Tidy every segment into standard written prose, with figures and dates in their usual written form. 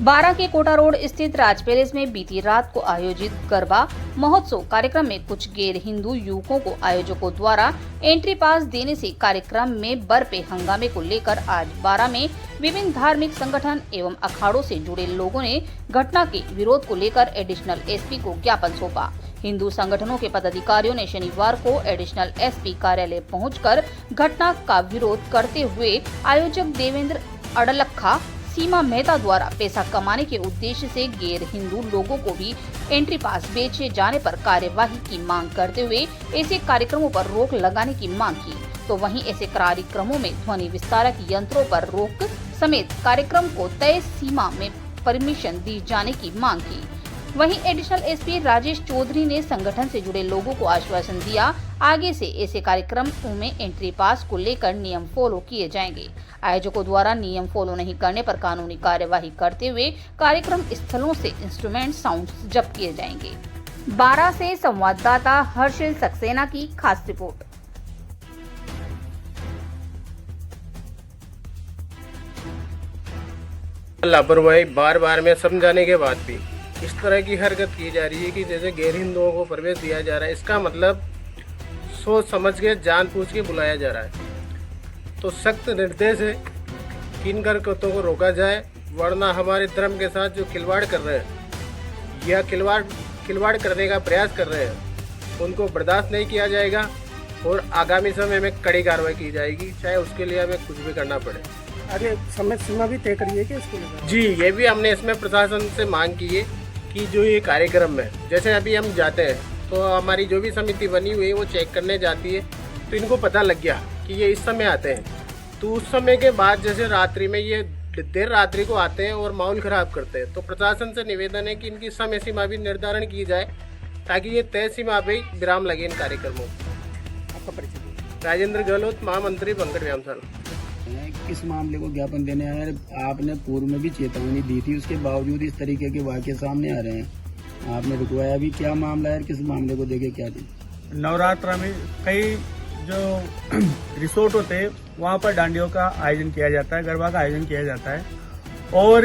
बारा के कोटा रोड स्थित राज पैलेस में बीती रात को आयोजित गरबा महोत्सव कार्यक्रम में कुछ गैर हिंदू युवकों को आयोजकों द्वारा एंट्री पास देने से कार्यक्रम में बरपे हंगामे को लेकर आज बारा में विभिन्न धार्मिक संगठन एवं अखाड़ों से जुड़े लोगों ने घटना के विरोध को लेकर एडिशनल एसपी को ज्ञापन सौंपा। हिंदू संगठनों के पदाधिकारियों ने शनिवार को एडिशनल एसपी कार्यालय पहुंचकर घटना का विरोध करते हुए आयोजक देवेंद्र अडलखा सीमा मेहता द्वारा पैसा कमाने के उद्देश्य से गैर हिंदू लोगों को भी एंट्री पास बेचे जाने पर कार्यवाही की मांग करते हुए ऐसे कार्यक्रमों पर रोक लगाने की मांग की, तो वहीं ऐसे कार्यक्रमों में ध्वनि विस्तारक यंत्रों पर रोक समेत कार्यक्रम को तय सीमा में परमिशन दी जाने की मांग की। वहीं एडिशनल एसपी राजेश चौधरी ने संगठन से जुड़े लोगों को आश्वासन दिया, आगे से ऐसे कार्यक्रमों में एंट्री पास को लेकर नियम फॉलो किए जाएंगे। आयोजकों द्वारा नियम फॉलो नहीं करने पर कानूनी कार्यवाही करते हुए कार्यक्रम स्थलों से इंस्ट्रूमेंट साउंड जब्त किए जाएंगे। बारा से संवाददाता हर्षिल सक्सेना की खास रिपोर्ट। लापरवाही बार बार में समझाने के बाद भी इस तरह की हरकत की जा रही है कि जैसे गैर हिंदुओं को प्रवेश दिया जा रहा है। इसका मतलब सोच समझ के जानबूझ के बुलाया जा रहा है। तो सख्त निर्देश है कि इन हरकतों को रोका जाए, वरना हमारे धर्म के साथ जो खिलवाड़ कर रहे हैं या खिलवाड़ करने का प्रयास कर रहे हैं उनको बर्दाश्त नहीं किया जाएगा और आगामी समय में कड़ी कार्रवाई की जाएगी, चाहे उसके लिए हमें कुछ भी करना पड़े। आगे समय सीमा भी तय करी है कि इसको लेकर? जी, ये भी हमने इसमें प्रशासन से मांग की है कि जो ये कार्यक्रम है, जैसे अभी हम जाते हैं तो हमारी जो भी समिति बनी हुई है वो चेक करने जाती है, तो इनको पता लग गया कि ये इस समय आते हैं। तो उस समय के बाद जैसे रात्रि में ये देर रात्रि को आते हैं और माहौल खराब करते हैं, तो प्रशासन से निवेदन है कि इनकी समय सीमा भी निर्धारण की जाए ताकि ये तय सीमा पे विराम लगे इन कार्यक्रमों। आपका परिचय? राजेंद्र गहलोत, महामंत्री पंकज व्यामशाल। किस मामले को ज्ञापन देने आए? आपने पूर्व में भी चेतावनी दी थी, उसके बावजूद इस तरीके के वाक़ये सामने आ रहे हैं। आपने रुकवाया भी, क्या मामला है? किस मामले को देखे क्या दी? नवरात्र में कई जो रिसोर्ट होते हैं वहाँ पर डांडियों का आयोजन किया जाता है, गरबा का आयोजन किया जाता है। और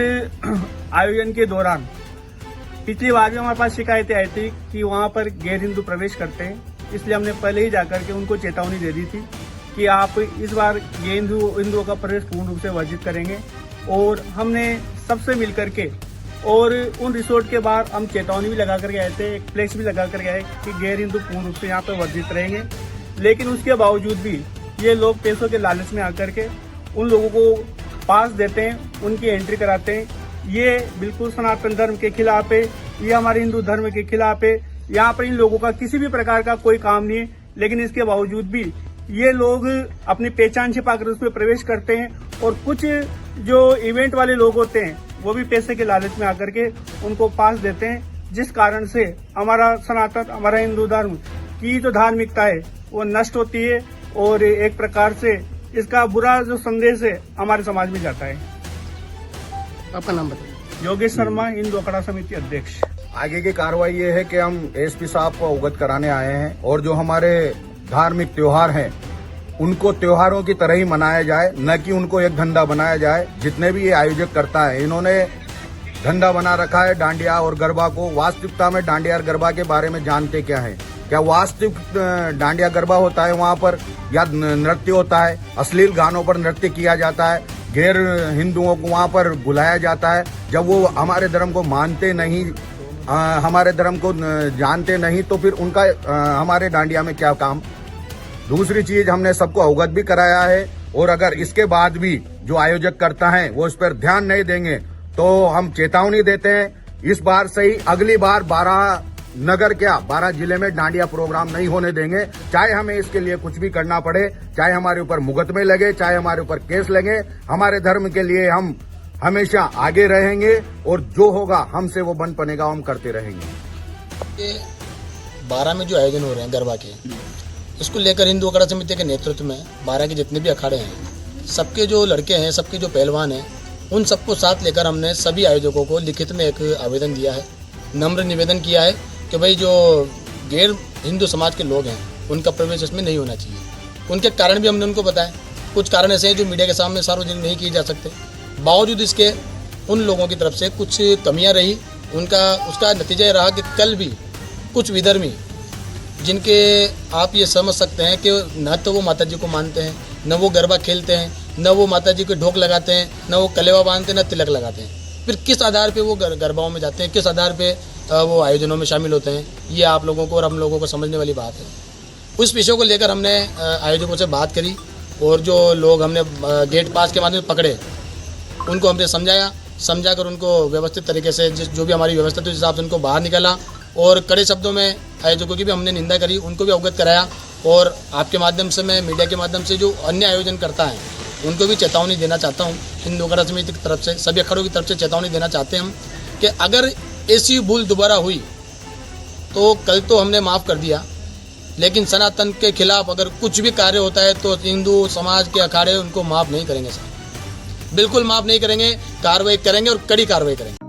आयोजन के दौरान पिछली बार भी हमारे पास शिकायतें आई थी कि वहाँ पर गैर हिंदू प्रवेश करते हैं, इसलिए हमने पहले ही जाकर के उनको चेतावनी दे दी थी कि आप इस बार ये हिंदुओं का प्रवेश पूर्ण रूप से वर्जित करेंगे। और हमने सबसे मिलकर के और उन रिसोर्ट के बाहर हम चेतावनी भी लगा करके आए थे, एक फ्लेक्स भी लगा करके आए कि गैर हिंदू पूर्ण रूप से यहाँ पर वर्जित रहेंगे। लेकिन उसके बावजूद भी ये लोग पैसों के लालच में आकर के उन लोगों को पास देते हैं, उनकी एंट्री कराते हैं। ये बिल्कुल सनातन धर्म के खिलाफ है, ये हमारे हिंदू धर्म के खिलाफ है। यहाँ पर इन लोगों का किसी भी प्रकार का कोई काम नहीं है, लेकिन इसके बावजूद भी ये लोग अपनी पहचान छिपाकर उसमें प्रवेश करते हैं। और कुछ जो इवेंट वाले लोग होते हैं वो भी पैसे के लालच में आकर के उनको पास देते हैं, जिस कारण से हमारा सनातन, हमारा हिंदू धर्म की जो धार्मिकता है वो नष्ट होती है और एक प्रकार से इसका बुरा जो संदेश है हमारे समाज में जाता है। आपका नाम बताइए? योगेश शर्मा, हिंदू अखाड़ा समिति अध्यक्ष। आगे की कार्रवाई ये है कि हम एसपी साहब को अवगत कराने आए हैं और जो हमारे धार्मिक त्योहार हैं उनको त्योहारों की तरह ही मनाया जाए, न कि उनको एक धंधा बनाया जाए। जितने भी ये आयोजक करता है इन्होंने धंधा बना रखा है डांडिया और गरबा को। वास्तविकता में डांडिया और गरबा के बारे में जानते क्या है? क्या वास्तविक डांडिया गरबा होता है वहाँ पर, या नृत्य होता है? अश्लील गानों पर नृत्य किया जाता है, गैर हिंदुओं को वहाँ पर बुलाया जाता है। जब वो हमारे धर्म को मानते नहीं, हमारे धर्म को जानते नहीं, तो फिर उनका हमारे डांडिया में क्या काम? दूसरी चीज, हमने सबको अवगत भी कराया है और अगर इसके बाद भी जो आयोजक करता है वो इस पर ध्यान नहीं देंगे तो हम चेतावनी देते हैं इस बार से ही अगली बार 12 जिले में डांडिया प्रोग्राम नहीं होने देंगे। चाहे हमें इसके लिए कुछ भी करना पड़े, चाहे हमारे ऊपर मुकदमे लगे, चाहे हमारे ऊपर केस लगे, हमारे धर्म के लिए हम हमेशा आगे रहेंगे और जो होगा हमसे वो बन बनेगा, हम करते रहेंगे। बारा में जो आयोजन हो रहे हैं गरबा के, इसको लेकर हिंदू अखाड़ा समिति के नेतृत्व में बारा के जितने भी अखाड़े हैं, सबके जो लड़के हैं, सबके जो पहलवान हैं, उन सबको साथ लेकर हमने सभी आयोजकों को लिखित में एक आवेदन दिया है, नम्र निवेदन किया है कि भाई जो गैर हिंदू समाज के लोग हैं उनका प्रवेश इसमें नहीं होना चाहिए। उनके कारण भी हमने उनको बताया। कुछ कारण ऐसे हैं जो मीडिया के सामने सार्वजनिक नहीं किए जा सकते। बावजूद इसके उन लोगों की तरफ से कुछ कमियां रही, उसका नतीजा ये रहा कि कल भी कुछ विधर्मी जिनके आप ये समझ सकते हैं कि न तो वो माता जी को मानते हैं, न वो गरबा खेलते हैं, न वो माता जी के ढोक लगाते हैं, न वो कलेवा बांधते हैं, न तिलक लगाते हैं, फिर किस आधार पे वो गरबाओं में जाते हैं, किस आधार पे वो आयोजनों में शामिल होते हैं, ये आप लोगों को और हम लोगों को समझने वाली बात है। उस विषय को लेकर हमने आयोजकों से बात करी और जो लोग हमने गेट पास के माध्यम से पकड़े उनको हमने समझाकर उनको व्यवस्थित तरीके से जो भी हमारी व्यवस्था थी उस हिसाब से उनको बाहर निकाला और कड़े शब्दों में आयोजकों की भी हमने निंदा करी, उनको भी अवगत कराया। और आपके माध्यम से, मैं मीडिया के माध्यम से जो अन्य आयोजन करता है उनको भी चेतावनी देना चाहता हूँ, हिंदू अखाड़ा समिति की तरफ से, सभी अखाड़ों की तरफ से चेतावनी देना चाहते हैं हम कि अगर ऐसी भूल दोबारा हुई तो कल तो हमने माफ़ कर दिया, लेकिन सनातन के खिलाफ अगर कुछ भी कार्य होता है तो हिंदू समाज के अखाड़े उनको माफ़ नहीं करेंगे साहब, बिल्कुल माफ़ नहीं करेंगे, कार्रवाई करेंगे और कड़ी कार्रवाई करेंगे।